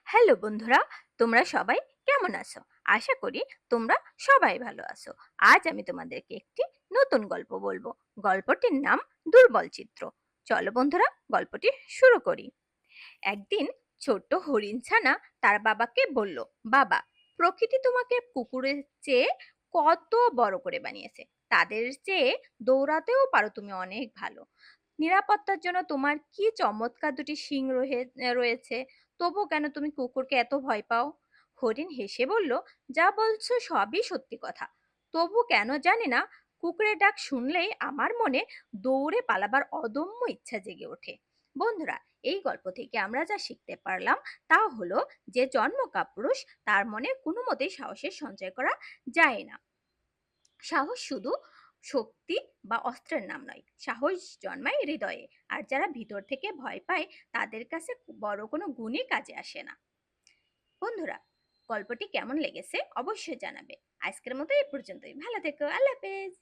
Hello বন্ধুরা, তোমরা সবাই কেমন আছো? আশা করি তোমরা সবাই ভালো আছো। আজ আমি তোমাদেরকে একটি নতুন গল্প বলবো। গল্পটির নাম দুর্বল চিত্র। চলো বন্ধুরা, গল্পটি শুরু করি। একদিন ছোট্ট হরিণ ছানা তার বাবাকে বলল, বাবা, প্রকৃতি তোমাকে কুকুরের চেয়ে কত বড় করে বানিয়েছে। তাদের চেয়ে দৌড়াতেও পারো তুমি অনেক ভালো। নিরাপত্তার জন্য তোমার কি চমৎকার দুটি শিং রয়েছে। তবু কেন তুমি কুকুরকে এত ভয় পাও? হরিণ হেসে বলল, যা বলছো সবই সত্যি কথা। তবু কেন জানি না, কুকুরের ডাক শুনলেই আমার মনে দৌড়ে পালাবার অদম্য ইচ্ছা জেগে ওঠে। বন্ধুরা, এই গল্প থেকে আমরা যা শিখতে পারলাম তা হলো যে জন্ম কাপুরুষ, তার মনে কোনো মতেই সাহসের সঞ্চয় করা যায় না। সাহস শুধু শক্তি বা অস্ত্রের নাম নয়, সাহস জন্মায় হৃদয়ে। আর যারা ভিতর থেকে ভয় পায় তাদের কাছে বড় কোনো গুণই কাজে আসে না। বন্ধুরা, গল্পটি কেমন লেগেছে অবশ্যই জানাবে। আজকের মতো এই পর্যন্তই। ভালো থেকো। আল্লাহ হাফেজ।